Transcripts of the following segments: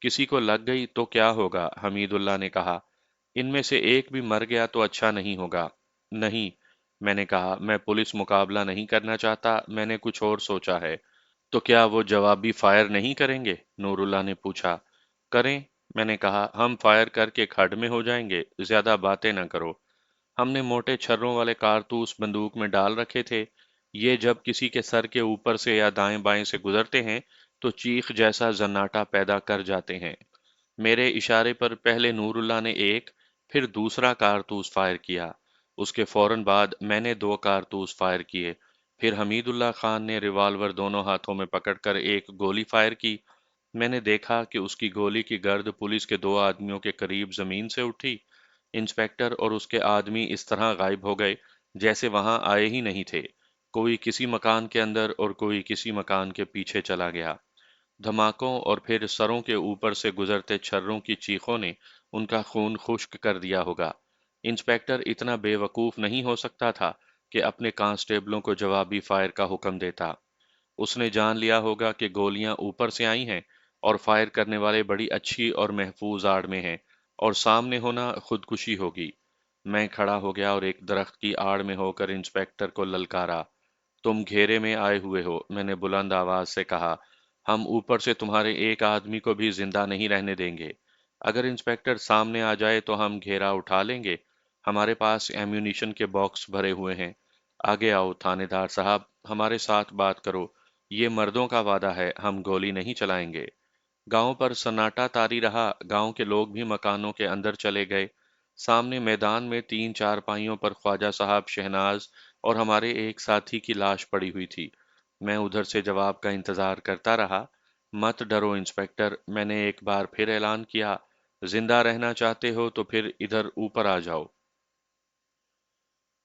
کسی کو لگ گئی تو کیا ہوگا؟ حمید اللہ نے کہا۔ ان میں سے ایک بھی مر گیا تو اچھا نہیں ہوگا۔ نہیں، میں نے کہا، میں پولیس مقابلہ نہیں کرنا چاہتا، میں نے کچھ اور سوچا ہے۔ تو کیا وہ جوابی فائر نہیں کریں گے؟ نور اللہ نے پوچھا۔ کریں، میں نے کہا، ہم فائر کر کے کھڈ میں ہو جائیں گے، زیادہ باتیں نہ کرو۔ ہم نے موٹے چھروں والے کارتوس بندوق میں ڈال رکھے تھے، یہ جب کسی کے سر کے اوپر سے یا دائیں بائیں سے گزرتے ہیں تو چیخ جیسا زناٹا پیدا کر جاتے ہیں۔ میرے اشارے پر پہلے نور اللہ نے ایک، پھر دوسرا کارتوس فائر کیا۔ اس کے فوراً بعد میں نے دو کارتوس فائر کیے۔ پھر حمید اللہ خان نے ریوالور دونوں ہاتھوں میں پکڑ کر ایک گولی فائر کی۔ میں نے دیکھا کہ اس کی گولی کی گرد پولیس کے دو آدمیوں کے قریب زمین سے اٹھی۔ انسپکٹر اور اس کے آدمی اس طرح غائب ہو گئے جیسے وہاں آئے ہی نہیں تھے۔ کوئی کسی مکان کے اندر اور کوئی کسی مکان کے پیچھے چلا گیا۔ دھماکوں اور پھر سروں کے اوپر سے گزرتے چھروں کی چیخوں نے ان کا خون خشک کر دیا ہوگا۔ انسپکٹر اتنا بے وقوف نہیں ہو سکتا تھا کہ اپنے کانسٹیبلوں کو جوابی فائر کا حکم دیتا۔ اس نے جان لیا ہوگا کہ گولیاں اوپر سے آئی ہیں اور فائر کرنے والے بڑی اچھی اور محفوظ آڑ میں ہیں اور سامنے ہونا خودکشی ہوگی۔ میں کھڑا ہو گیا اور ایک درخت کی آڑ میں ہو کر انسپکٹر کو للکارا۔ تم گھیرے میں آئے ہوئے ہو، میں نے بلند آواز سے کہا۔ ہم اوپر سے تمہارے ایک آدمی کو بھی زندہ نہیں رہنے دیں گے۔ اگر انسپکٹر سامنے آ جائے تو ہم گھیرا اٹھا لیں گے۔ ہمارے پاس ایمیونیشن کے باکس بھرے ہوئے ہیں۔ آگے آؤ تھانے دار صاحب، ہمارے ساتھ بات کرو۔ یہ مردوں کا وعدہ ہے، ہم گولی نہیں چلائیں گے۔ گاؤں پر سناٹا طاری رہا، گاؤں کے لوگ بھی مکانوں کے اندر چلے گئے۔ سامنے میدان میں تین چار پائیوں پر خواجہ صاحب، شہناز اور ہمارے ایک ساتھی کی لاش پڑی ہوئی تھی۔ میں ادھر سے جواب کا انتظار کرتا رہا۔ مت ڈرو انسپکٹر، میں نے ایک بار پھر اعلان کیا۔ زندہ رہنا چاہتے ہو تو پھر ادھر اوپر آ جاؤ۔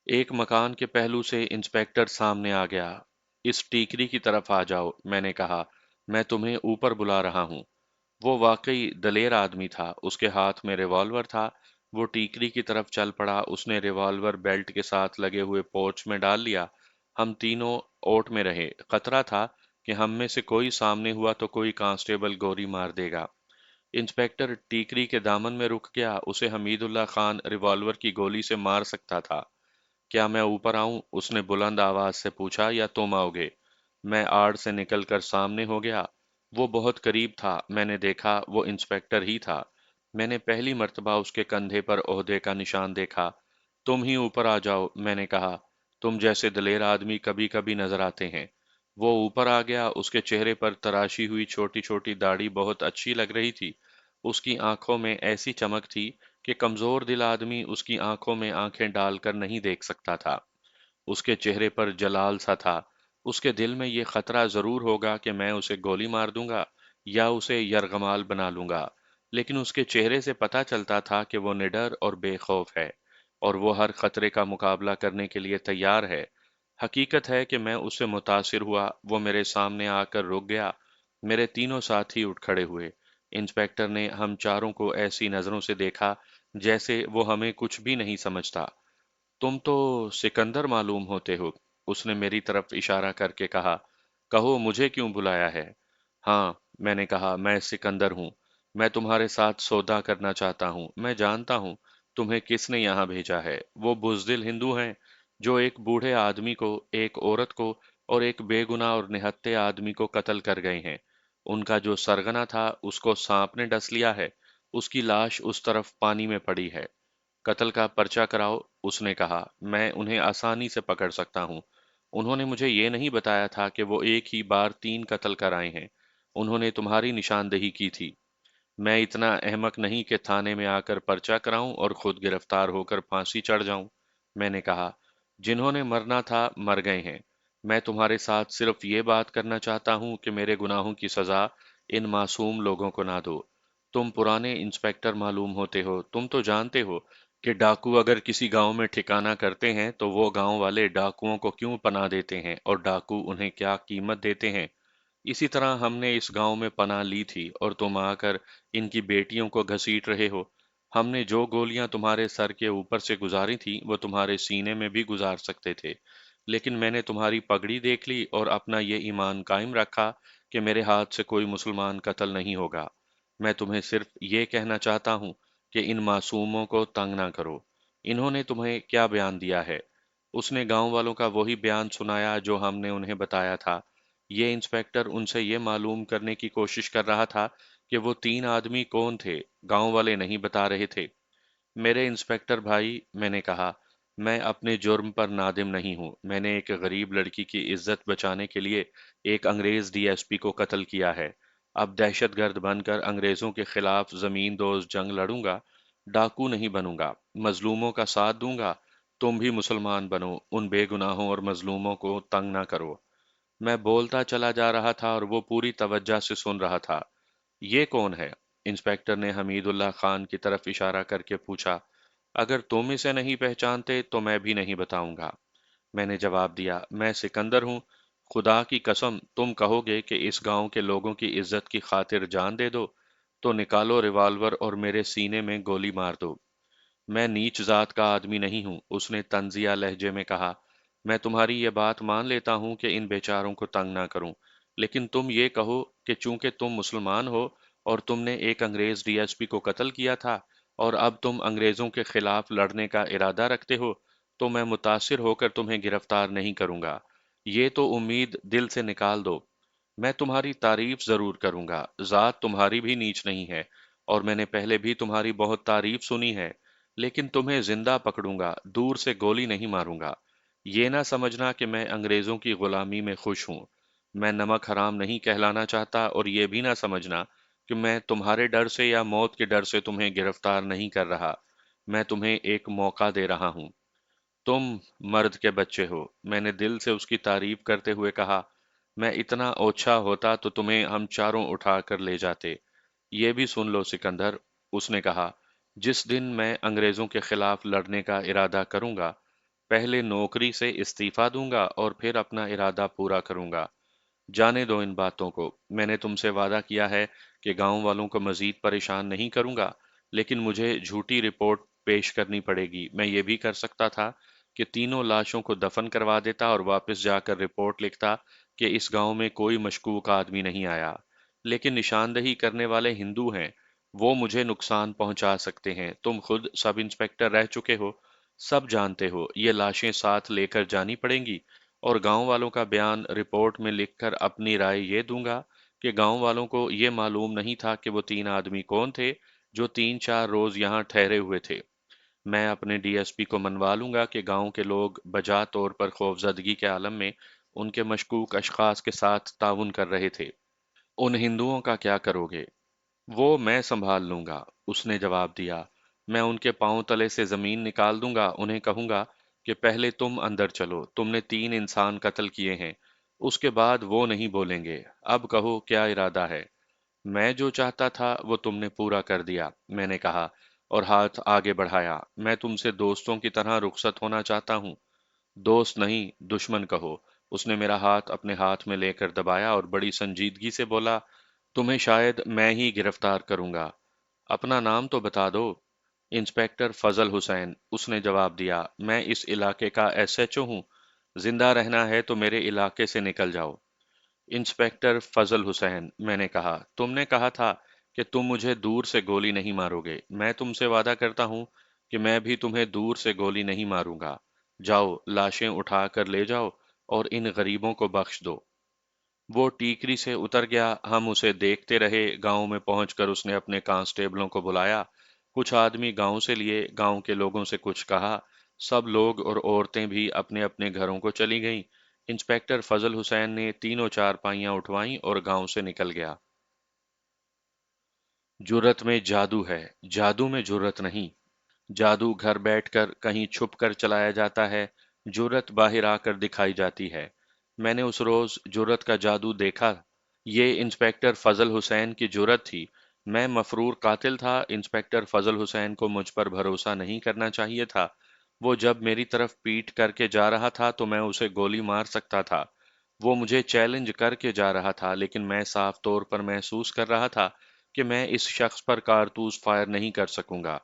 ایک مکان کے پہلو سے انسپکٹر سامنے آ گیا۔ اس ٹیکری کی طرف آ جاؤ، میں نے کہا، میں تمہیں اوپر بلا رہا ہوں۔ وہ واقعی دلیر آدمی تھا، اس کے ہاتھ میں ریوالور تھا۔ وہ ٹیکری کی طرف چل پڑا، اس نے ریوالور بیلٹ کے ساتھ لگے ہوئے پورچ میں ڈال لیا۔ ہم تینوں اوٹ میں رہے، خطرہ تھا کہ ہم میں سے کوئی سامنے ہوا تو کوئی کانسٹیبل گولی مار دے گا۔ انسپکٹر ٹیکری کے دامن میں رک گیا، اسے حمید اللہ خان ریوالور کی گولی سے مار سکتا تھا۔ کیا میں اوپر آؤں؟ اس نے بلند آواز سے پوچھا، یا تم آؤ گے؟ میں آڑ سے نکل کر سامنے ہو گیا۔ وہ بہت قریب تھا، میں نے دیکھا وہ انسپکٹر ہی تھا۔ میں نے پہلی مرتبہ اس کے کندھے پر عہدے کا نشان دیکھا۔ تم ہی اوپر آ جاؤ، میں نے کہا، تم جیسے دلیر آدمی کبھی کبھی نظر آتے ہیں۔ وہ اوپر آ گیا، اس کے چہرے پر تراشی ہوئی چھوٹی چھوٹی داڑھی بہت اچھی لگ رہی تھی۔ اس کی آنکھوں میں ایسی چمک تھی کہ کمزور دل آدمی اس کی آنکھوں میں آنکھیں ڈال کر نہیں دیکھ سکتا تھا۔ اس کے چہرے پر جلال سا تھا۔ اس کے دل میں یہ خطرہ ضرور ہوگا کہ میں اسے گولی مار دوں گا یا اسے یرغمال بنا لوں گا، لیکن اس کے چہرے سے پتہ چلتا تھا کہ وہ نڈر اور بے خوف ہے، اور وہ ہر خطرے کا مقابلہ کرنے کے لیے تیار ہے۔ حقیقت ہے کہ میں اس سے متاثر ہوا، وہ میرے سامنے آ کر رک گیا۔ میرے تینوں ساتھی اٹھ کھڑے ہوئے۔ انسپکٹر نے ہم چاروں کو ایسی نظروں سے دیکھا جیسے وہ ہمیں کچھ بھی نہیں سمجھتا۔ تم تو سکندر معلوم ہوتے ہو، اس نے میری طرف اشارہ کر کے کہا۔ کہو مجھے کیوں بلایا ہے؟ ہاں، میں نے کہا، میں سکندر ہوں۔ میں تمہارے ساتھ سودا کرنا چاہتا ہوں۔ میں جانتا ہوں تمہیں کس نے یہاں بھیجا ہے۔ وہ بزدل ہندو ہیں جو ایک بوڑھے آدمی کو، ایک عورت کو اور ایک بے گناہ اور نہتے آدمی کو قتل کر گئے ہیں۔ ان کا جو سرغنہ تھا اس کو سانپ نے ڈس لیا ہے۔ اس کی لاش اس طرف پانی میں پڑی ہے۔ قتل کا پرچہ کراؤ، اس نے کہا، میں انہیں آسانی سے پکڑ سکتا ہوں۔ انہوں نے مجھے یہ نہیں بتایا تھا کہ وہ ایک ہی بار تین قتل کر آئے ہیں۔ انہوں نے تمہاری نشاندہی کی تھی۔ میں اتنا احمق نہیں کہ تھانے میں آ کر پرچہ کراؤں اور خود گرفتار ہو کر پھانسی چڑھ جاؤں، میں نے کہا۔ جنہوں نے مرنا تھا مر گئے ہیں۔ میں تمہارے ساتھ صرف یہ بات کرنا چاہتا ہوں کہ میرے گناہوں کی سزا ان معصوم لوگوں کو نہ دو۔ تم پرانے انسپکٹر معلوم ہوتے ہو، تم تو جانتے ہو کہ ڈاکو اگر کسی گاؤں میں ٹھکانہ کرتے ہیں تو وہ گاؤں والے ڈاکوؤں کو کیوں پناہ دیتے ہیں اور ڈاکو انہیں کیا قیمت دیتے ہیں۔ اسی طرح ہم نے اس گاؤں میں پناہ لی تھی اور تم آ کر ان کی بیٹیوں کو گھسیٹ رہے ہو۔ ہم نے جو گولیاں تمہارے سر کے اوپر سے گزاری تھیں وہ تمہارے سینے میں بھی گزار سکتے تھے، لیکن میں نے تمہاری پگڑی دیکھ لی اور اپنا یہ ایمان قائم رکھا کہ میرے ہاتھ سے کوئی مسلمان قتل نہیں ہوگا۔ میں تمہیں صرف یہ کہنا چاہتا ہوں کہ ان معصوموں کو تنگ نہ کرو۔ انہوں نے تمہیں کیا بیان دیا ہے؟ اس نے گاؤں والوں کا وہی بیان سنایا جو ہم نے انہیں بتایا تھا۔ یہ انسپیکٹر ان سے یہ معلوم کرنے کی کوشش کر رہا تھا کہ وہ تین آدمی کون تھے۔ گاؤں والے نہیں بتا رہے تھے۔ میرے انسپیکٹر بھائی، میں نے کہا، میں اپنے جرم پر نادم نہیں ہوں۔ میں نے ایک غریب لڑکی کی عزت بچانے کے لیے ایک انگریز ڈی ایس پی کو قتل کیا ہے۔ اب دہشت گرد بن کر انگریزوں کے خلاف زمین دوز جنگ لڑوں گا، ڈاکو نہیں بنوں گا، مظلوموں کا ساتھ دوں گا۔ تم بھی مسلمان بنو، ان بے گناہوں اور مظلوموں کو تنگ نہ کرو۔ میں بولتا چلا جا رہا تھا اور وہ پوری توجہ سے سن رہا تھا۔ یہ کون ہے؟ انسپیکٹر نے حمید اللہ خان کی طرف اشارہ کر کے پوچھا۔ اگر تم اسے نہیں پہچانتے تو میں بھی نہیں بتاؤں گا۔ میں نے جواب دیا، میں سکندر ہوں۔ خدا کی قسم تم کہو گے کہ اس گاؤں کے لوگوں کی عزت کی خاطر جان دے دو تو نکالو ریوالور اور میرے سینے میں گولی مار دو۔ میں نیچ ذات کا آدمی نہیں ہوں، اس نے طنزیہ لہجے میں کہا۔ میں تمہاری یہ بات مان لیتا ہوں کہ ان بیچاروں کو تنگ نہ کروں، لیکن تم یہ کہو کہ چونکہ تم مسلمان ہو اور تم نے ایک انگریز ڈی ایس پی کو قتل کیا تھا اور اب تم انگریزوں کے خلاف لڑنے کا ارادہ رکھتے ہو، تو میں متاثر ہو کر تمہیں گرفتار نہیں کروں گا۔ یہ تو امید دل سے نکال دو۔ میں تمہاری تعریف ضرور کروں گا، ذات تمہاری بھی نیچ نہیں ہے، اور میں نے پہلے بھی تمہاری بہت تعریف سنی ہے، لیکن تمہیں زندہ پکڑوں گا، دور سے گولی نہیں ماروں گا۔ یہ نہ سمجھنا کہ میں انگریزوں کی غلامی میں خوش ہوں۔ میں نمک حرام نہیں کہلانا چاہتا، اور یہ بھی نہ سمجھنا کہ میں تمہارے ڈر سے یا موت کے ڈر سے تمہیں گرفتار نہیں کر رہا۔ میں تمہیں ایک موقع دے رہا ہوں۔ تم مرد کے بچے ہو، میں نے دل سے اس کی تعریف کرتے ہوئے کہا۔ میں اتنا اوچھا ہوتا تو تمہیں ہم چاروں اٹھا کر لے جاتے۔ یہ بھی سن لو سکندر، اس نے کہا، جس دن میں انگریزوں کے خلاف لڑنے کا ارادہ کروں گا، پہلے نوکری سے استعفیٰ دوں گا اور پھر اپنا ارادہ پورا کروں گا۔ جانے دو ان باتوں کو۔ میں نے تم سے وعدہ کیا ہے کہ گاؤں والوں کو مزید پریشان نہیں کروں گا، لیکن مجھے جھوٹی رپورٹ پیش کرنی پڑے گی۔ میں یہ بھی کر سکتا تھا کہ تینوں لاشوں کو دفن کروا دیتا اور واپس جا کر رپورٹ لکھتا کہ اس گاؤں میں کوئی مشکوک آدمی نہیں آیا۔ لیکن نشاندہی کرنے والے ہندو ہیں، وہ مجھے نقصان پہنچا سکتے ہیں۔ تم خود سب انسپیکٹر رہ چکے ہو، سب جانتے ہو۔ یہ لاشیں ساتھ لے کر جانی پڑیں گی، اور گاؤں والوں کا بیان رپورٹ میں لکھ کر اپنی رائے یہ دوں گا کہ گاؤں والوں کو یہ معلوم نہیں تھا کہ وہ تین آدمی کون تھے جو 3 4 روز یہاں ٹھہرے ہوئے تھے۔ میں اپنے ڈی ایس پی کو منوا لوں گا کہ گاؤں کے لوگ بجا طور پر خوفزدگی کے عالم میں ان کے مشکوک اشخاص کے ساتھ تعاون کر رہے تھے۔ ان ہندوؤں کا کیا کرو گے؟ وہ میں سنبھال لوں گا، اس نے جواب دیا۔ میں ان کے پاؤں تلے سے زمین نکال دوں گا، انہیں کہوں گا کہ پہلے تم اندر چلو، تم نے 3 انسان قتل کیے ہیں۔ اس کے بعد وہ نہیں بولیں گے۔ اب کہو کیا ارادہ ہے؟ میں جو چاہتا تھا وہ تم نے پورا کر دیا، میں نے کہا، اور ہاتھ آگے بڑھایا۔ میں تم سے دوستوں کی طرح رخصت ہونا چاہتا ہوں۔ دوست نہیں، دشمن کہو۔ اس نے میرا ہاتھ اپنے ہاتھ میں لے کر دبایا اور بڑی سنجیدگی سے بولا، تمہیں شاید میں ہی گرفتار کروں گا۔ اپنا نام تو بتا دو۔ انسپیکٹر فضل حسین، اس نے جواب دیا۔ میں اس علاقے کا ایس ایچ او ہوں۔ زندہ رہنا ہے تو میرے علاقے سے نکل جاؤ۔ انسپیکٹر فضل حسین، میں نے کہا، تم نے کہا تھا کہ تم مجھے دور سے گولی نہیں مارو گے۔ میں تم سے وعدہ کرتا ہوں کہ میں بھی تمہیں دور سے گولی نہیں ماروں گا۔ جاؤ، لاشیں اٹھا کر لے جاؤ اور ان غریبوں کو بخش دو۔ وہ ٹیکری سے اتر گیا۔ ہم اسے دیکھتے رہے۔ گاؤں میں پہنچ کر اس نے اپنے کانسٹیبلوں کو بلایا۔ کچھ آدمی گاؤں سے لیے، گاؤں کے لوگوں سے کچھ کہا۔ سب لوگ اور عورتیں بھی اپنے اپنے گھروں کو چلی گئیں۔ انسپیکٹر فضل حسین نے تینوں چارپائیاں اٹھوائیں اور گاؤں سے نکل گیا۔ جرت میں جادو ہے، جادو میں جرت نہیں۔ جادو گھر بیٹھ کر کہیں چھپ کر چلایا جاتا ہے، جرت باہر آ کر دکھائی جاتی ہے۔ میں نے اس روز جرت کا جادو دیکھا۔ یہ انسپیکٹر فضل حسین کی جرت تھی۔ میں مفرور قاتل تھا۔ انسپیکٹر فضل حسین کو مجھ پر بھروسہ نہیں کرنا چاہیے تھا۔ وہ جب میری طرف پیٹ کر کے جا رہا تھا تو میں اسے گولی مار سکتا تھا۔ وہ مجھے چیلنج کر کے جا رہا تھا، لیکن میں صاف طور پر محسوس کر رہا تھا کہ میں اس شخص پر کارتوس فائر نہیں کر سکوں گا۔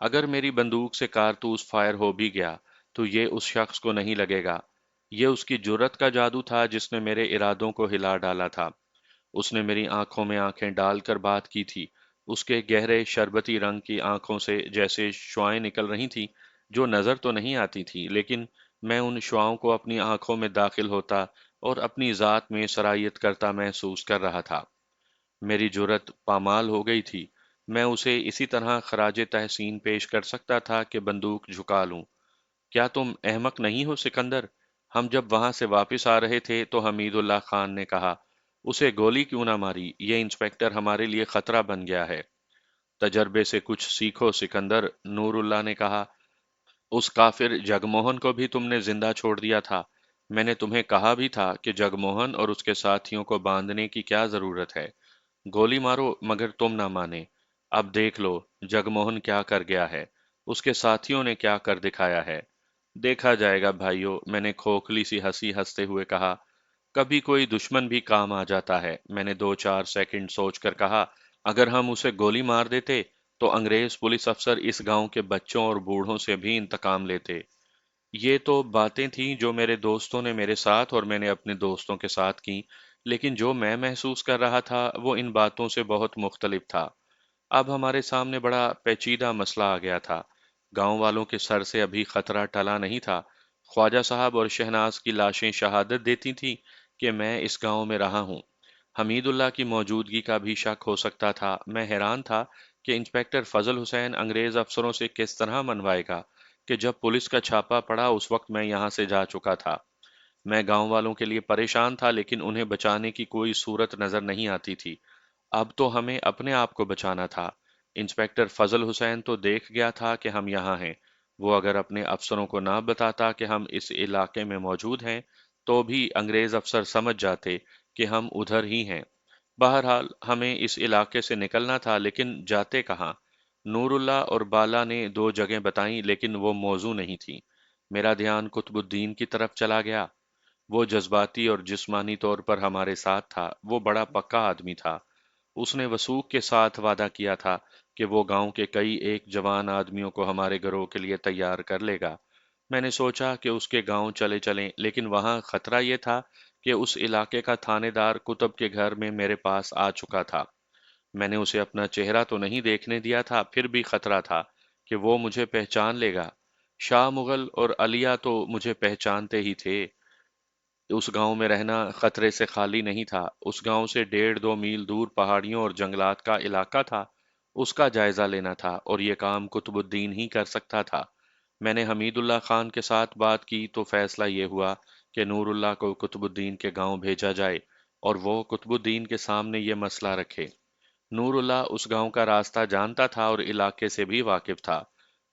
اگر میری بندوق سے کارتوس فائر ہو بھی گیا تو یہ اس شخص کو نہیں لگے گا۔ یہ اس کی جرت کا جادو تھا جس نے میرے ارادوں کو ہلا ڈالا تھا۔ اس نے میری آنکھوں میں آنکھیں ڈال کر بات کی تھی، اس کے گہرے شربتی رنگ کی آنکھوں سے جیسے شعائیں نکل رہی تھیں جو نظر تو نہیں آتی تھی، لیکن میں ان شعاؤں کو اپنی آنکھوں میں داخل ہوتا اور اپنی ذات میں سرایت کرتا محسوس کر رہا تھا۔ میری جرت پامال ہو گئی تھی۔ میں اسے اسی طرح خراج تحسین پیش کر سکتا تھا کہ بندوق جھکا لوں۔ کیا تم احمق نہیں ہو سکندر؟ ہم جب وہاں سے واپس آ رہے تھے تو حمید اللہ خان نے کہا، اسے گولی کیوں نہ ماری؟ یہ انسپیکٹر ہمارے لیے خطرہ بن گیا ہے۔ تجربے سے کچھ سیکھو سکندر، نور اللہ نے کہا۔ اس کافر جگموہن کو بھی تم نے زندہ چھوڑ دیا تھا۔ میں نے تمہیں کہا بھی تھا کہ جگموہن اور اس کے ساتھیوں کو باندھنے کی کیا ضرورت ہے؟ گولی مارو، مگر تم نہ مانے۔ اب دیکھ لو جگموہن کیا کر گیا ہے، اس کے ساتھیوں نے کیا کر دکھایا ہے۔ دیکھا جائے گا بھائیو، میں نے کھوکھلی سی ہنسی ہنستے ہوئے کہا۔ کبھی کوئی دشمن بھی کام آ جاتا ہے، میں نے 2-4 سیکنڈ سوچ کر کہا۔ اگر ہم اسے گولی مار دیتے تو انگریز پولیس افسر اس گاؤں کے بچوں اور بوڑھوں سے بھی انتقام لیتے۔ یہ تو باتیں تھیں جو میرے دوستوں نے میرے ساتھ اور میں نے اپنے دوستوں کے ساتھ کی، لیکن جو میں محسوس کر رہا تھا وہ ان باتوں سے بہت مختلف تھا۔ اب ہمارے سامنے بڑا پیچیدہ مسئلہ آ گیا تھا۔ گاؤں والوں کے سر سے ابھی خطرہ ٹلا نہیں تھا۔ خواجہ صاحب اور شہناز کی لاشیں شہادت دیتی تھیں کہ میں اس گاؤں میں رہا ہوں۔ حمید اللہ کی موجودگی کا بھی شک ہو سکتا تھا۔ میں حیران تھا کہ انسپیکٹر فضل حسین انگریز افسروں سے کس طرح منوائے گا کہ جب پولیس کا چھاپا پڑا اس وقت میں یہاں سے جا چکا تھا۔ میں گاؤں والوں کے لیے پریشان تھا، لیکن انہیں بچانے کی کوئی صورت نظر نہیں آتی تھی۔ اب تو ہمیں اپنے آپ کو بچانا تھا۔ انسپیکٹر فضل حسین تو دیکھ گیا تھا کہ ہم یہاں ہیں۔ وہ اگر اپنے افسروں کو نہ بتاتا کہ ہم اس علاقے میں موجود ہیں تو بھی انگریز افسر سمجھ جاتے کہ ہم ادھر ہی ہیں۔ بہرحال ہمیں اس علاقے سے نکلنا تھا، لیکن جاتے کہاں؟ نور اللہ اور بالا نے 2 جگہیں بتائیں، لیکن وہ موزوں نہیں تھیں۔ میرا دھیان قطب الدین کی طرف چلا گیا۔ وہ جذباتی اور جسمانی طور پر ہمارے ساتھ تھا۔ وہ بڑا پکا آدمی تھا۔ اس نے وثوق کے ساتھ وعدہ کیا تھا کہ وہ گاؤں کے کئی ایک جوان آدمیوں کو ہمارے گروہ کے لیے تیار کر لے گا۔ میں نے سوچا کہ اس کے گاؤں چلے چلیں، لیکن وہاں خطرہ یہ تھا کہ اس علاقے کا تھانے دار کتب کے گھر میں میرے پاس آ چکا تھا۔ میں نے اسے اپنا چہرہ تو نہیں دیکھنے دیا تھا، پھر بھی خطرہ تھا کہ وہ مجھے پہچان لے گا۔ شاہ مغل اور علیہ تو مجھے پہچانتے ہی تھے۔ اس گاؤں میں رہنا خطرے سے خالی نہیں تھا۔ اس گاؤں سے 1.5-2 میل دور پہاڑیوں اور جنگلات کا علاقہ تھا۔ اس کا جائزہ لینا تھا، اور یہ کام قطب الدین ہی کر سکتا تھا۔ میں نے حمید اللہ خان کے ساتھ بات کی تو فیصلہ یہ ہوا کہ نور اللہ کو قطب الدین کے گاؤں بھیجا جائے اور وہ قطب الدین کے سامنے یہ مسئلہ رکھے۔ نور اللہ اس گاؤں کا راستہ جانتا تھا اور علاقے سے بھی واقف تھا۔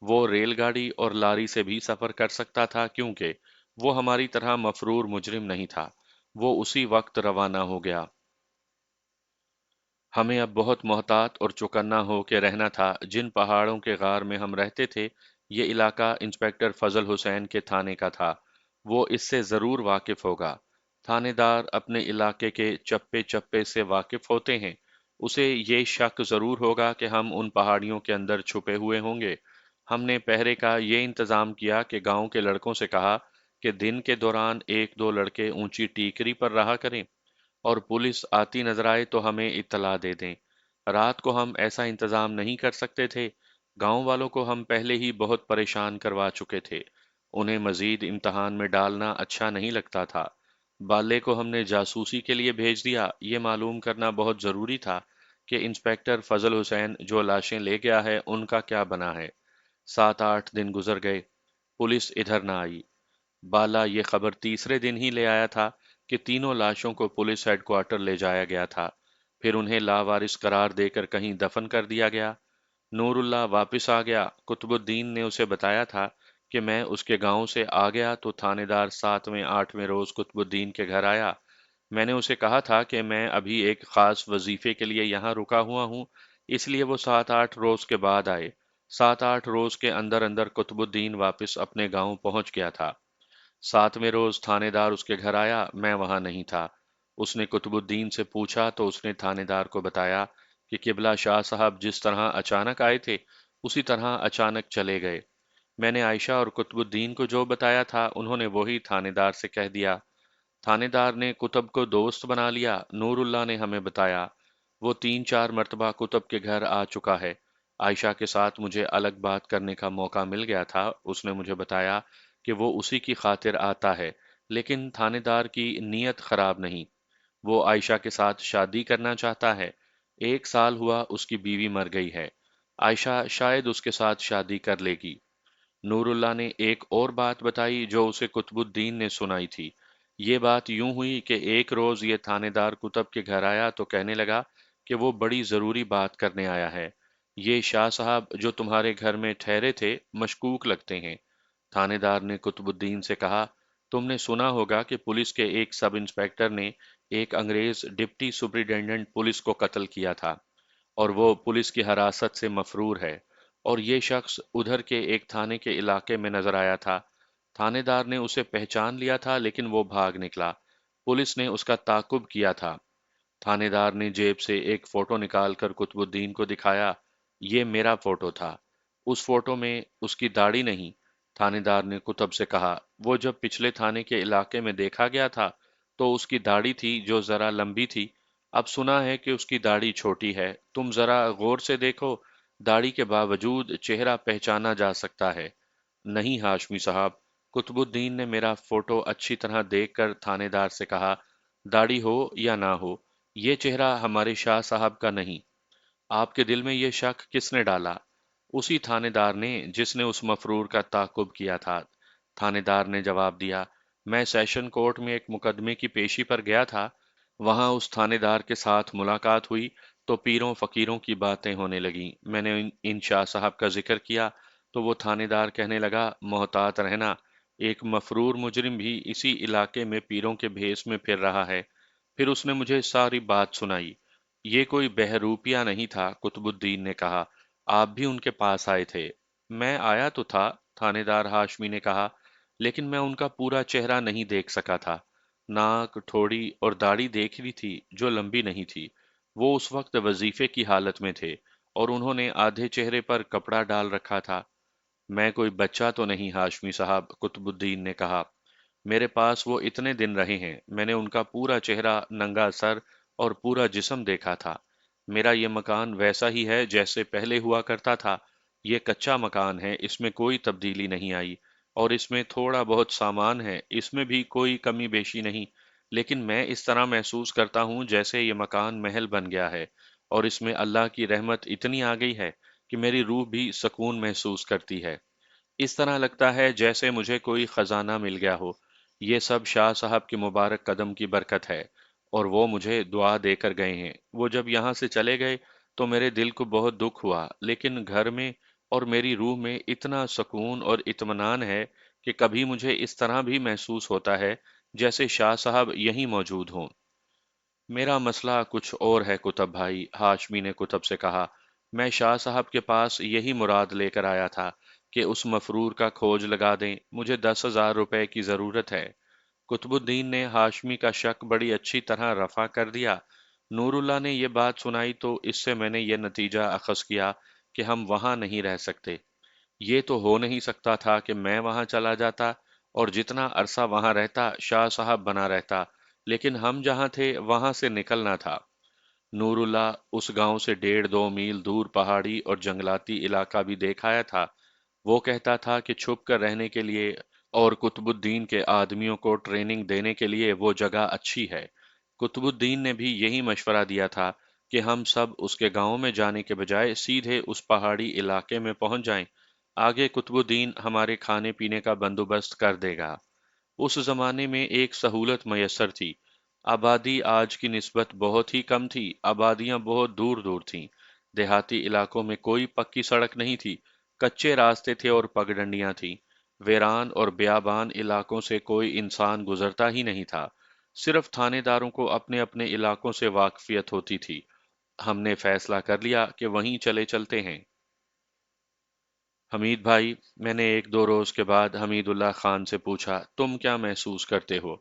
وہ ریل گاڑی اور لاری سے بھی سفر کر سکتا تھا، کیونکہ وہ ہماری طرح مفرور مجرم نہیں تھا۔ وہ اسی وقت روانہ ہو گیا۔ ہمیں اب بہت محتاط اور چوکنا ہو کے رہنا تھا۔ جن پہاڑوں کے غار میں ہم رہتے تھے، یہ علاقہ انسپیکٹر فضل حسین کے تھانے کا تھا۔ وہ اس سے ضرور واقف ہوگا۔ تھانے دار اپنے علاقے کے چپے چپے سے واقف ہوتے ہیں۔ اسے یہ شک ضرور ہوگا کہ ہم ان پہاڑیوں کے اندر چھپے ہوئے ہوں گے۔ ہم نے پہرے کا یہ انتظام کیا کہ گاؤں کے لڑکوں سے کہا کہ دن کے دوران 1-2 لڑکے اونچی ٹیکری پر رہا کریں، اور پولیس آتی نظر آئے تو ہمیں اطلاع دے دیں۔ رات کو ہم ایسا انتظام نہیں کر سکتے تھے۔ گاؤں والوں کو ہم پہلے ہی بہت پریشان کروا چکے تھے۔ انہیں مزید امتحان میں ڈالنا اچھا نہیں لگتا تھا۔ بالے کو ہم نے جاسوسی کے لیے بھیج دیا۔ یہ معلوم کرنا بہت ضروری تھا کہ انسپیکٹر فضل حسین جو لاشیں لے گیا ہے ان کا کیا بنا ہے۔ 7-8 دن گزر گئے، پولیس ادھر نہ آئی۔ بالا یہ خبر تیسرے دن ہی لے آیا تھا کہ تینوں لاشوں کو پولیس ہیڈ کوارٹر لے جایا گیا تھا، پھر انہیں لاوارث قرار دے کر کہیں دفن کر دیا گیا۔ نور اللہ واپس آ گیا۔ قطب الدین نے اسے بتایا تھا کہ میں اس کے گاؤں سے آ گیا تو تھانے دار 7ویں 8ویں روز قطب الدین کے گھر آیا۔ میں نے اسے کہا تھا کہ میں ابھی ایک خاص وظیفے کے لیے یہاں رکا ہوا ہوں، اس لیے وہ 7-8 روز کے بعد آئے۔ 7-8 روز کے اندر اندر قطب الدین واپس اپنے گاؤں پہنچ گیا تھا۔ 7ویں روز تھانے دار اس کے گھر آیا، میں وہاں نہیں تھا۔ اس نے قطب الدین سے پوچھا تو اس نے تھانے دار کو بتایا کہ قبلہ شاہ صاحب جس طرح اچانک آئے تھے اسی طرح اچانک چلے گئے۔ میں نے عائشہ اور قطب الدین کو جو بتایا تھا انہوں نے وہی تھانے دار سے کہہ دیا۔ تھانے دار نے کتب کو دوست بنا لیا۔ نور اللہ نے ہمیں بتایا وہ 3-4 مرتبہ کتب کے گھر آ چکا ہے۔ عائشہ کے ساتھ مجھے الگ بات کرنے کا موقع مل گیا تھا۔ اس نے مجھے بتایا کہ وہ اسی کی خاطر آتا ہے، لیکن تھانے دار کی نیت خراب نہیں۔ وہ عائشہ کے ساتھ شادی کرنا چاہتا ہے۔ 1 سال ہوا اس کی بیوی مر گئی ہے۔ عائشہ شاید اس کے ساتھ شادی کر لے گی۔ نور اللہ نے ایک اور بات بتائی جو اسے قطب الدین نے سنائی تھی۔ یہ بات یوں ہوئی کہ ایک روز یہ تھانے دار کتب کے گھر آیا تو کہنے لگا کہ وہ بڑی ضروری بات کرنے آیا ہے۔ یہ شاہ صاحب جو تمہارے گھر میں ٹھہرے تھے مشکوک لگتے ہیں۔ تھانے دار نے قطب الدین سے کہا، تم نے سنا ہوگا کہ پولیس کے ایک سب انسپیکٹر نے ایک انگریز ڈپٹی سپرنٹینڈنٹ پولیس کو قتل کیا تھا، اور وہ پولیس کی حراست سے مفرور ہے، اور یہ شخص ادھر کے ایک تھانے کے علاقے میں نظر آیا تھا۔ تھانے دار نے اسے پہچان لیا تھا لیکن وہ بھاگ نکلا۔ پولیس نے اس کا تعاقب کیا تھا۔ تھانے دار نے جیب سے ایک فوٹو نکال کر قطب الدین کو دکھایا۔ یہ میرا فوٹو تھا۔ اس فوٹو میں اس کی داڑھی نہیں۔ تھانے دار نے قطب سے کہا، وہ جب پچھلے تھانے کے علاقے میں دیکھا گیا تھا تو اس کی داڑھی تھی جو ذرا لمبی تھی۔ اب سنا ہے کہ اس کی داڑھی چھوٹی ہے۔ تم ذرا غور سے دیکھو، داڑھی کے باوجود چہرہ پہچانا جا سکتا ہے۔ نہیں ہاشمی صاحب، قطب الدین نے میرا فوٹو اچھی طرح دیکھ کر تھانے دار سے کہا، داڑھی ہو یا نہ ہو، یہ چہرہ ہمارے شاہ صاحب کا نہیں۔ آپ کے دل میں یہ شک کس نے ڈالا؟ اسی تھانے دار نے جس نے اس مفرور کا تعاقب کیا تھا۔ تھانے دار نے جواب دیا، میں سیشن کورٹ میں ایک مقدمے کی پیشی پر گیا تھا۔ وہاں اس تھانے دار کے ساتھ ملاقات ہوئی تو پیروں فقیروں کی باتیں ہونے لگیں۔ میں نے ان شاہ صاحب کا ذکر کیا تو وہ تھانے دار کہنے لگا، محتاط رہنا، ایک مفرور مجرم بھی اسی علاقے میں پیروں کے بھیس میں پھر رہا ہے۔ پھر اس نے مجھے ساری بات سنائی۔ یہ کوئی بہروپیہ نہیں تھا، قطب الدین نے کہا۔ آپ بھی ان کے پاس آئے تھے؟ میں آیا تو تھا، تھانے دار ہاشمی نے کہا، لیکن میں ان کا پورا چہرہ نہیں دیکھ سکا تھا۔ ناک، ٹھوڑی اور داڑھی دیکھ لی تھی جو لمبی نہیں تھی۔ وہ اس وقت وظیفے کی حالت میں تھے اور انہوں نے آدھے چہرے پر کپڑا ڈال رکھا تھا۔ میں کوئی بچہ تو نہیں ہاشمی صاحب، قطب الدین نے کہا۔ میرے پاس وہ اتنے دن رہے ہیں، میں نے ان کا پورا چہرہ، ننگا سر اور پورا جسم دیکھا تھا۔ میرا یہ مکان ویسا ہی ہے جیسے پہلے ہوا کرتا تھا۔ یہ کچا مکان ہے، اس میں کوئی تبدیلی نہیں آئی، اور اس میں تھوڑا بہت سامان ہے، اس میں بھی کوئی کمی بیشی نہیں، لیکن میں اس طرح محسوس کرتا ہوں جیسے یہ مکان محل بن گیا ہے، اور اس میں اللہ کی رحمت اتنی آ گئی ہے کہ میری روح بھی سکون محسوس کرتی ہے۔ اس طرح لگتا ہے جیسے مجھے کوئی خزانہ مل گیا ہو۔ یہ سب شاہ صاحب کے مبارک قدم کی برکت ہے، اور وہ مجھے دعا دے کر گئے ہیں۔ وہ جب یہاں سے چلے گئے تو میرے دل کو بہت دکھ ہوا، لیکن گھر میں اور میری روح میں اتنا سکون اور اطمینان ہے کہ کبھی مجھے اس طرح بھی محسوس ہوتا ہے جیسے شاہ صاحب یہیں موجود ہوں۔ میرا مسئلہ کچھ اور ہے کتب بھائی، ہاشمی نے کتب سے کہا۔ میں شاہ صاحب کے پاس یہی مراد لے کر آیا تھا کہ اس مفرور کا کھوج لگا دیں، مجھے 10,000 روپے کی ضرورت ہے۔ قطب الدین نے ہاشمی کا شک بڑی اچھی طرح رفع کر دیا۔ نور اللہ نے یہ بات سنائی تو اس سے میں نے یہ نتیجہ اخذ کیا کہ ہم وہاں نہیں رہ سکتے۔ یہ تو ہو نہیں سکتا تھا کہ میں وہاں چلا جاتا اور جتنا عرصہ وہاں رہتا شاہ صاحب بنا رہتا، لیکن ہم جہاں تھے وہاں سے نکلنا تھا۔ نور اللہ اس گاؤں سے 1.5-2 میل دور پہاڑی اور جنگلاتی علاقہ بھی دیکھ آیا تھا۔ وہ کہتا تھا کہ چھپ کر رہنے کے لیے اور قطب الدین کے آدمیوں کو ٹریننگ دینے کے لیے وہ جگہ اچھی ہے۔ قطب الدین نے بھی یہی مشورہ دیا تھا کہ ہم سب اس کے گاؤں میں جانے کے بجائے سیدھے اس پہاڑی علاقے میں پہنچ جائیں۔ آگے قطب الدین ہمارے کھانے پینے کا بندوبست کر دے گا۔ اس زمانے میں ایک سہولت میسر تھی۔ آبادی آج کی نسبت بہت ہی کم تھی، آبادیاں بہت دور دور تھیں۔ دیہاتی علاقوں میں کوئی پکی سڑک نہیں تھی، کچے راستے تھے اور پگڈنڈیاں تھیں۔ ویران اور بیابان علاقوں سے کوئی انسان گزرتا ہی نہیں تھا۔ صرف تھانے داروں کو اپنے اپنے علاقوں سے واقفیت ہوتی تھی۔ ہم نے فیصلہ کر لیا کہ وہیں چلے چلتے ہیں۔ حمید بھائی، میں نے 1-2 روز کے بعد حمید اللہ خان سے پوچھا، تم کیا محسوس کرتے ہو؟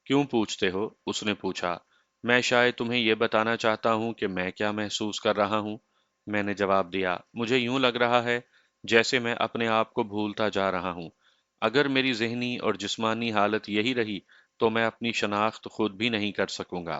کیوں پوچھتے ہو؟ اس نے پوچھا۔ میں شاید تمہیں یہ بتانا چاہتا ہوں کہ میں کیا محسوس کر رہا ہوں۔ میں نے جواب دیا، مجھے یوں لگ رہا ہے جیسے میں اپنے آپ کو بھولتا جا رہا ہوں۔ اگر میری ذہنی اور جسمانی حالت یہی رہی تو میں اپنی شناخت خود بھی نہیں کر سکوں گا۔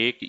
1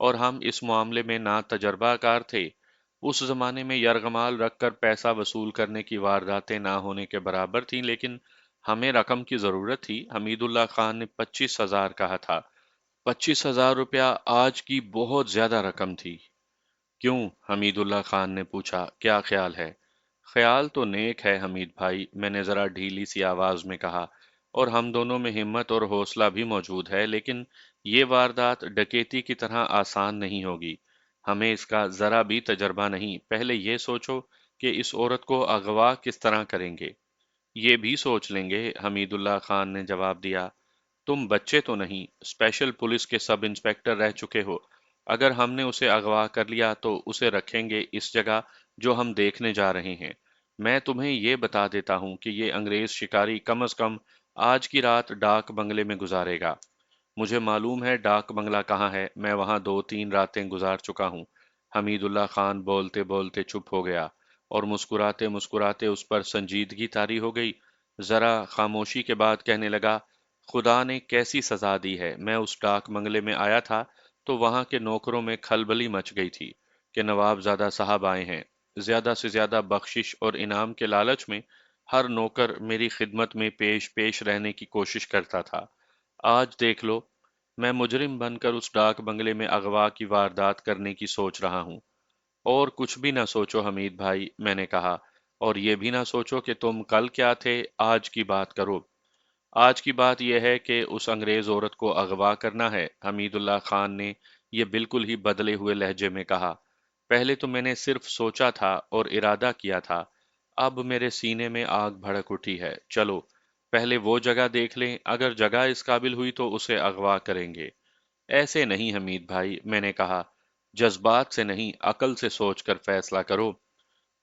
اور ہم اس معاملے میں نا تجربہ کار تھے۔ اس زمانے میں یرغمال رکھ کر پیسہ وصول کرنے کی وارداتیں نہ ہونے کے برابر تھیں، لیکن ہمیں رقم کی ضرورت تھی۔ حمید اللہ خان نے 25,000 کہا تھا۔ 25,000 روپیہ آج کی بہت زیادہ رقم تھی۔ کیوں؟ حمید اللہ خان نے پوچھا، کیا خیال ہے؟ خیال تو نیک ہے حمید بھائی، میں نے ذرا ڈھیلی سی آواز میں کہا، اور ہم دونوں میں ہمت اور حوصلہ بھی موجود ہے، لیکن یہ واردات ڈکیتی کی طرح آسان نہیں ہوگی۔ ہمیں اس کا ذرا بھی تجربہ نہیں۔ پہلے یہ سوچو کہ اس عورت کو اغوا کس طرح کریں گے۔ یہ بھی سوچ لیں گے، حمید اللہ خان نے جواب دیا۔ تم بچے تو نہیں، اسپیشل پولیس کے سب انسپکٹر رہ چکے ہو۔ اگر ہم نے اسے اغوا کر لیا تو اسے رکھیں گے اس جگہ جو ہم دیکھنے جا رہے ہیں۔ میں تمہیں یہ بتا دیتا ہوں کہ یہ انگریز شکاری کم از کم آج کی رات ڈاک بنگلے میں گزارے گا۔ مجھے معلوم ہے ڈاک بنگلہ کہاں ہے، میں وہاں 2-3 راتیں گزار چکا ہوں۔ حمید اللہ خان بولتے بولتے چپ ہو گیا، اور مسکراتے مسکراتے اس پر سنجیدگی طاری ہو گئی۔ ذرا خاموشی کے بعد کہنے لگا، خدا نے کیسی سزا دی ہے۔ میں اس ڈاک بنگلے میں آیا تھا تو وہاں کے نوکروں میں کھلبلی مچ گئی تھی کہ نواب زادہ صاحب آئے ہیں۔ زیادہ سے زیادہ بخشش اور انعام کے لالچ میں ہر نوکر میری خدمت میں پیش پیش رہنے کی کوشش کرتا تھا۔ آج دیکھ لو، میں مجرم بن کر اس ڈاک بنگلے میں اغوا کی واردات کرنے کی سوچ رہا ہوں۔ اور کچھ بھی نہ سوچو حمید بھائی، میں نے کہا، اور یہ بھی نہ سوچو کہ تم کل کیا تھے، آج کی بات کرو۔ آج کی بات یہ ہے کہ اس انگریز عورت کو اغوا کرنا ہے، حمید اللہ خان نے یہ بالکل ہی بدلے ہوئے لہجے میں کہا۔ پہلے تو میں نے صرف سوچا تھا اور ارادہ کیا تھا، اب میرے سینے میں آگ بھڑک اٹھی ہے۔ چلو، پہلے وہ جگہ دیکھ لیں، اگر جگہ اس قابل ہوئی تو اسے اغوا کریں گے۔ ایسے نہیں حمید بھائی، میں نے کہا، جذبات سے نہیں، عقل سے سوچ کر فیصلہ کرو۔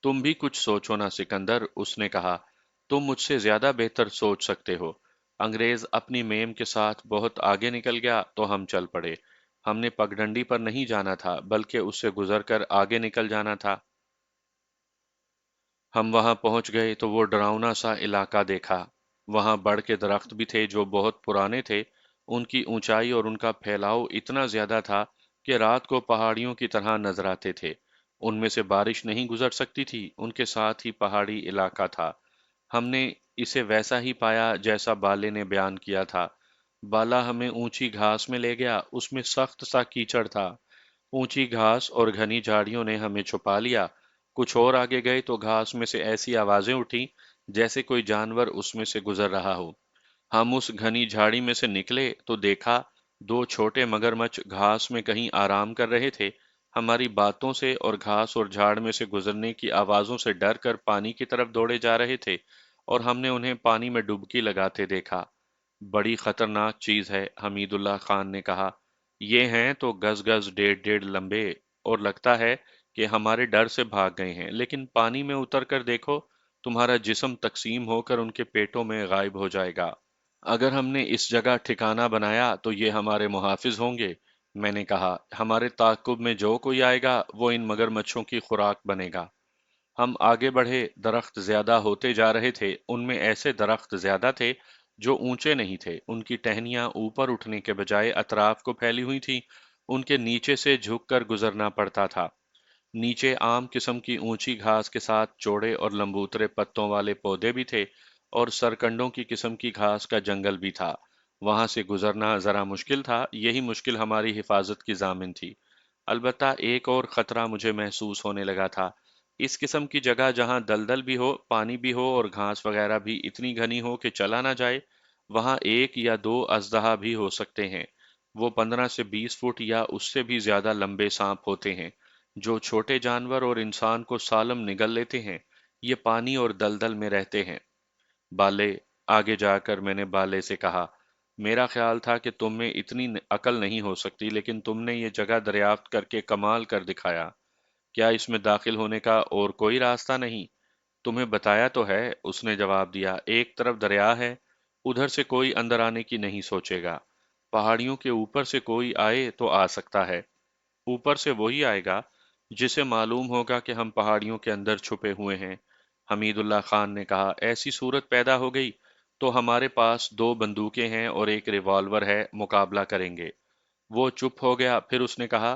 تم بھی کچھ سوچو نا سکندر، اس نے کہا، تم مجھ سے زیادہ بہتر سوچ سکتے ہو۔ انگریز اپنی میم کے ساتھ بہت آگے نکل گیا تو ہم چل پڑے۔ ہم نے پگڈنڈی پر نہیں جانا تھا، بلکہ اس سے گزر کر آگے نکل جانا تھا۔ ہم وہاں پہنچ گئے تو وہ ڈراؤنا سا علاقہ دیکھا۔ وہاں بڑ کے درخت بھی تھے جو بہت پرانے تھے۔ ان کی اونچائی اور ان کا پھیلاؤ اتنا زیادہ تھا کہ رات کو پہاڑیوں کی طرح نظر آتے تھے۔ ان میں سے بارش نہیں گزر سکتی تھی، ان کے ساتھ ہی پہاڑی علاقہ تھا۔ ہم نے اسے ویسا ہی پایا جیسا بالے نے بیان کیا تھا۔ بالا ہمیں اونچی گھاس میں لے گیا، اس میں سخت سا کیچڑ تھا۔ اونچی گھاس اور گھنی جھاڑیوں نے ہمیں چھپا لیا۔ کچھ اور آگے گئے تو گھاس میں سے ایسی آوازیں اٹھیں جیسے کوئی جانور اس میں سے گزر رہا ہو۔ ہم اس گھنی جھاڑی میں سے نکلے تو دیکھا 2 چھوٹے مگرمچھ گھاس میں کہیں آرام کر رہے تھے۔ ہماری باتوں سے اور گھاس اور جھاڑ میں سے گزرنے کی آوازوں سے ڈر کر پانی کی طرف دوڑے جا رہے تھے، اور ہم نے انہیں پانی میں ڈبکی لگاتے دیکھا۔ بڑی خطرناک چیز ہے، حمید اللہ خان نے کہا۔ یہ ہیں تو گز گز 1.5 لمبے، اور لگتا ہے کہ ہمارے ڈر سے بھاگ گئے ہیں، لیکن پانی میں اتر کر دیکھو، تمہارا جسم تقسیم ہو کر ان کے پیٹوں میں غائب ہو جائے گا۔ اگر ہم نے اس جگہ ٹھکانہ بنایا تو یہ ہمارے محافظ ہوں گے، میں نے کہا۔ ہمارے تعاقب میں جو کوئی آئے گا وہ ان مگرمچھوں کی خوراک بنے گا۔ ہم آگے بڑھے، درخت زیادہ ہوتے جا رہے تھے۔ ان میں ایسے درخت زیادہ تھے جو اونچے نہیں تھے، ان کی ٹہنیاں اوپر اٹھنے کے بجائے اطراف کو پھیلی ہوئی تھیں۔ ان کے نیچے سے جھک کر گزرنا پڑتا تھا۔ نیچے عام قسم کی اونچی گھاس کے ساتھ چوڑے اور لمبوترے پتوں والے پودے بھی تھے، اور سرکنڈوں کی قسم کی گھاس کا جنگل بھی تھا۔ وہاں سے گزرنا ذرا مشکل تھا، یہی مشکل ہماری حفاظت کی ضامن تھی۔ البتہ ایک اور خطرہ مجھے محسوس ہونے لگا تھا۔ اس قسم کی جگہ جہاں دلدل بھی ہو، پانی بھی ہو اور گھاس وغیرہ بھی اتنی گھنی ہو کہ چلا نہ جائے، وہاں 1 یا 2 اژدہا بھی ہو سکتے ہیں۔ وہ 15 سے 20 فٹ یا اس سے بھی زیادہ لمبے سانپ ہوتے ہیں، جو چھوٹے جانور اور انسان کو سالم نگل لیتے ہیں۔ یہ پانی اور دلدل میں رہتے ہیں۔ بالے، آگے جا کر میں نے بالے سے کہا، میرا خیال تھا کہ تم میں اتنی عقل نہیں ہو سکتی، لیکن تم نے یہ جگہ دریافت کر کے کمال کر دکھایا۔ کیا اس میں داخل ہونے کا اور کوئی راستہ نہیں؟ تمہیں بتایا تو ہے، اس نے جواب دیا۔ ایک طرف دریا ہے، ادھر سے کوئی اندر آنے کی نہیں سوچے گا۔ پہاڑیوں کے اوپر سے کوئی آئے تو آ سکتا ہے۔ اوپر سے وہی آئے گا جسے معلوم ہوگا کہ ہم پہاڑیوں کے اندر چھپے ہوئے ہیں۔ حمید اللہ خان نے کہا، ایسی صورت پیدا ہو گئی تو ہمارے پاس 2 بندوقیں ہیں اور ایک ریوالور ہے، مقابلہ کریں گے۔ وہ چپ ہو گیا، پھر اس نے کہا،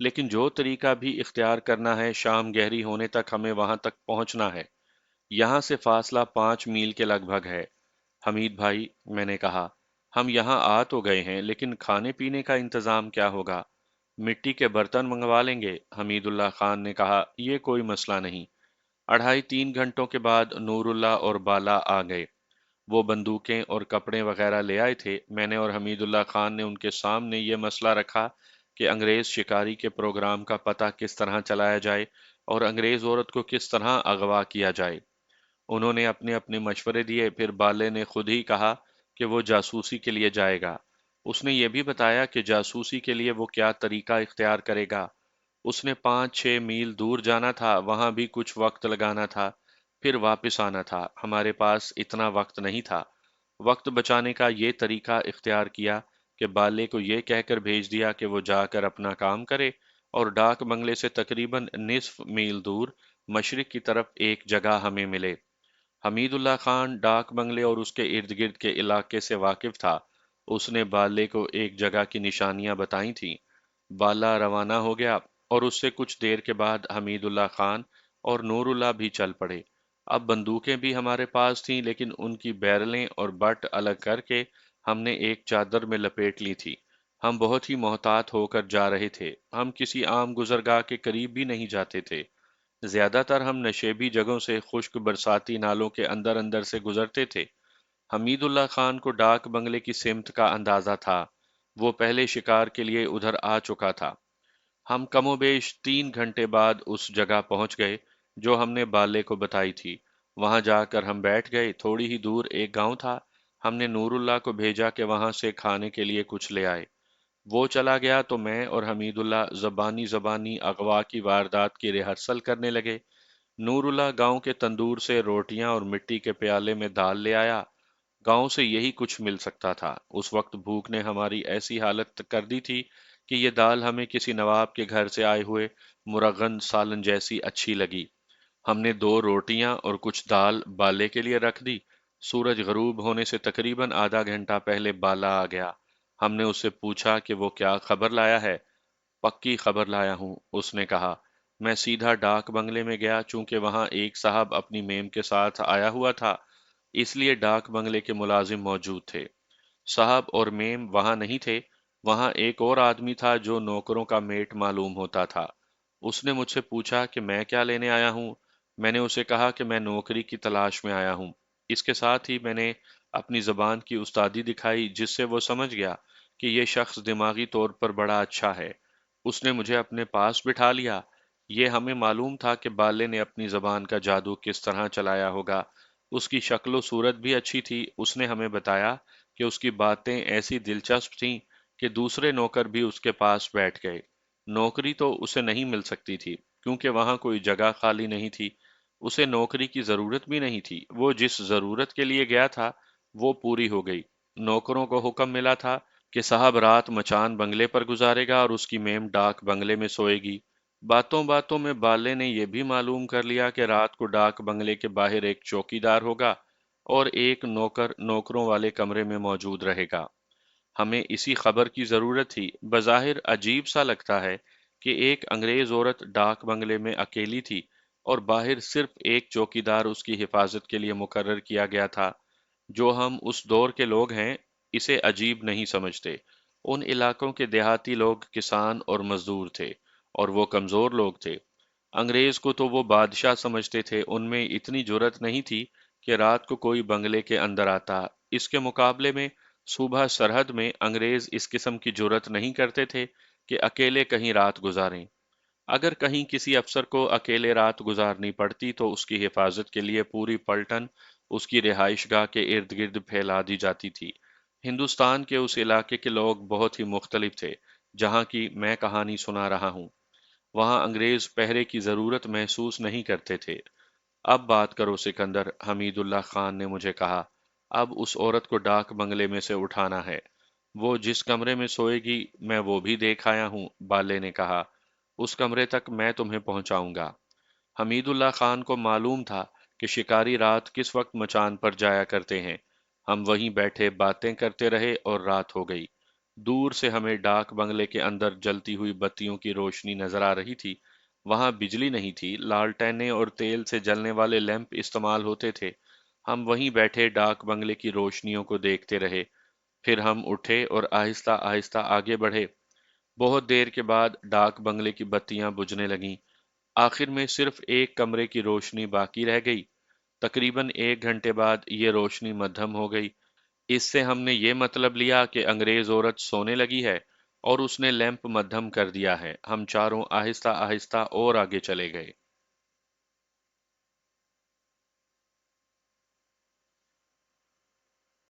لیکن جو طریقہ بھی اختیار کرنا ہے، شام گہری ہونے تک ہمیں وہاں تک پہنچنا ہے۔ یہاں سے فاصلہ 5 میل کے لگ بھگ ہے۔ حمید بھائی، میں نے کہا، ہم یہاں آ تو گئے ہیں، لیکن کھانے پینے کا انتظام کیا ہوگا؟ مٹی کے برتن منگوا لیں گے، حمید اللہ خان نے کہا، یہ کوئی مسئلہ نہیں۔ 2.5 3 گھنٹوں کے بعد نور اللہ اور بالا آ گئے۔ وہ بندوقیں اور کپڑے وغیرہ لے آئے تھے۔ میں نے اور حمید اللہ خان نے ان کے سامنے یہ مسئلہ رکھا کہ انگریز شکاری کے پروگرام کا پتہ کس طرح چلایا جائے اور انگریز عورت کو کس طرح اغوا کیا جائے۔ انہوں نے اپنے اپنے مشورے دیے، پھر بالے نے خود ہی کہا کہ وہ جاسوسی کے لیے جائے گا۔ اس نے یہ بھی بتایا کہ جاسوسی کے لیے وہ کیا طریقہ اختیار کرے گا۔ اس نے 5 6 میل دور جانا تھا، وہاں بھی کچھ وقت لگانا تھا، پھر واپس آنا تھا۔ ہمارے پاس اتنا وقت نہیں تھا۔ وقت بچانے کا یہ طریقہ اختیار کیا کہ بالے کو یہ کہہ کر بھیج دیا کہ وہ جا کر اپنا کام کرے اور ڈاک بنگلے سے تقریباً نصف میل دور مشرق کی طرف ایک جگہ ہمیں ملے۔ حمید اللہ خان ڈاک بنگلے اور اس کے ارد گرد کے علاقے سے واقف تھا۔ اس نے بالے کو ایک جگہ کی نشانیاں بتائی تھیں۔ بالا روانہ ہو گیا اور اس سے کچھ دیر کے بعد حمید اللہ خان اور نور اللہ بھی چل پڑے۔ اب بندوقیں بھی ہمارے پاس تھیں، لیکن ان کی بیرلیں اور بٹ الگ کر کے ہم نے ایک چادر میں لپیٹ لی تھی۔ ہم بہت ہی محتاط ہو کر جا رہے تھے۔ ہم کسی عام گزرگاہ کے قریب بھی نہیں جاتے تھے۔ زیادہ تر ہم نشیبی جگہوں سے خشک برساتی نالوں کے اندر اندر سے گزرتے تھے۔ حمید اللہ خان کو ڈاک بنگلے کی سمت کا اندازہ تھا۔ وہ پہلے شکار کے لیے ادھر آ چکا تھا۔ ہم کم و بیش 3 گھنٹے بعد اس جگہ پہنچ گئے جو ہم نے بالے کو بتائی تھی۔ وہاں جا کر ہم بیٹھ گئے۔ تھوڑی ہی دور ایک گاؤں تھا۔ ہم نے نور اللہ کو بھیجا کہ وہاں سے کھانے کے لیے کچھ لے آئے۔ وہ چلا گیا تو میں اور حمید اللہ زبانی زبانی اغوا کی واردات کی ریہرسل کرنے لگے۔ نور اللہ گاؤں کے تندور سے روٹیاں اور مٹی کے پیالے میں دال لے آیا۔ گاؤں سے یہی کچھ مل سکتا تھا۔ اس وقت بھوک نے ہماری ایسی حالت کر دی تھی کہ یہ دال ہمیں کسی نواب کے گھر سے آئے ہوئے مرغن سالن جیسی اچھی لگی۔ ہم نے 2 روٹیاں اور کچھ دال بالے کے لیے رکھ دی۔ سورج غروب ہونے سے تقریباً آدھا گھنٹہ پہلے بالا آ گیا۔ ہم نے اس سے پوچھا کہ وہ کیا خبر لایا ہے۔ پکی خبر لایا ہوں، اس نے کہا۔ میں سیدھا ڈاک بنگلے میں گیا، چونکہ وہاں ایک صاحب اپنی میم کے ساتھ آیا ہوا تھا، اس لیے ڈاک بنگلے کے ملازم موجود تھے۔ صاحب اور میم وہاں نہیں تھے۔ وہاں ایک اور آدمی تھا جو نوکروں کا میٹ معلوم ہوتا تھا۔ اس نے مجھ سے پوچھا کہ میں کیا لینے آیا ہوں۔ میں نے اسے کہا کہ میں نوکری کی تلاش میں آیا ہوں۔ اس کے ساتھ ہی میں نے اپنی زبان کی استادی دکھائی، جس سے وہ سمجھ گیا کہ یہ شخص دماغی طور پر بڑا اچھا ہے۔ اس نے مجھے اپنے پاس بٹھا لیا۔ یہ ہمیں معلوم تھا کہ بالے نے اپنی زبان کا جادو کس طرح چلایا ہوگا۔ اس کی شکل و صورت بھی اچھی تھی۔ اس نے ہمیں بتایا کہ اس کی باتیں ایسی دلچسپ تھیں کہ دوسرے نوکر بھی اس کے پاس بیٹھ گئے۔ نوکری تو اسے نہیں مل سکتی تھی، کیونکہ وہاں کوئی جگہ خالی نہیں تھی۔ اسے نوکری کی ضرورت بھی نہیں تھی۔ وہ جس ضرورت کے لیے گیا تھا وہ پوری ہو گئی۔ نوکروں کو حکم ملا تھا کہ صاحب رات مچان بنگلے پر گزارے گا اور اس کی میم ڈاک بنگلے میں سوئے گی۔ باتوں باتوں میں بالے نے یہ بھی معلوم کر لیا کہ رات کو ڈاک بنگلے کے باہر ایک چوکی دار ہوگا اور ایک نوکر نوکروں والے کمرے میں موجود رہے گا۔ ہمیں اسی خبر کی ضرورت تھی۔ بظاہر عجیب سا لگتا ہے کہ ایک انگریز عورت ڈاک بنگلے میں اکیلی تھی اور باہر صرف ایک چوکیدار اس کی حفاظت کے لیے مقرر کیا گیا تھا۔ جو ہم اس دور کے لوگ ہیں اسے عجیب نہیں سمجھتے۔ ان علاقوں کے دیہاتی لوگ کسان اور مزدور تھے، اور وہ کمزور لوگ تھے۔ انگریز کو تو وہ بادشاہ سمجھتے تھے۔ ان میں اتنی جرت نہیں تھی کہ رات کو کوئی بنگلے کے اندر آتا۔ اس کے مقابلے میں صوبہ سرحد میں انگریز اس قسم کی جرت نہیں کرتے تھے کہ اکیلے کہیں رات گزاریں۔ اگر کہیں کسی افسر کو اکیلے رات گزارنی پڑتی تو اس کی حفاظت کے لیے پوری پلٹن اس کی رہائش گاہ کے ارد گرد پھیلا دی جاتی تھی۔ ہندوستان کے اس علاقے کے لوگ بہت ہی مختلف تھے جہاں کی میں کہانی سنا رہا ہوں۔ وہاں انگریز پہرے کی ضرورت محسوس نہیں کرتے تھے۔ اب بات کرو سکندر، حمید اللہ خان نے مجھے کہا۔ اب اس عورت کو ڈاک بنگلے میں سے اٹھانا ہے۔ وہ جس کمرے میں سوئے گی میں وہ بھی دیکھ آیا ہوں، بالے نے کہا۔ اس کمرے تک میں تمہیں پہنچاؤں گا۔ حمید اللہ خان کو معلوم تھا کہ شکاری رات کس وقت مچان پر جایا کرتے ہیں۔ ہم وہیں بیٹھے باتیں کرتے رہے اور رات ہو گئی۔ دور سے ہمیں ڈاک بنگلے کے اندر جلتی ہوئی بتیوں کی روشنی نظر آ رہی تھی۔ وہاں بجلی نہیں تھی، لالٹینیں اور تیل سے جلنے والے لیمپ استعمال ہوتے تھے۔ ہم وہیں بیٹھے ڈاک بنگلے کی روشنیوں کو دیکھتے رہے۔ پھر ہم اٹھے اور آہستہ آہستہ آگے بڑھے۔ بہت دیر کے بعد ڈاک بنگلے کی بتیاں بجھنے لگیں۔ آخر میں صرف ایک کمرے کی روشنی باقی رہ گئی۔ تقریباً 1 گھنٹے بعد یہ روشنی مدھم ہو گئی۔ اس سے ہم نے یہ مطلب لیا کہ انگریز عورت سونے لگی ہے اور اس نے لیمپ مدھم کر دیا ہے۔ ہم چاروں آہستہ آہستہ اور آگے چلے گئے۔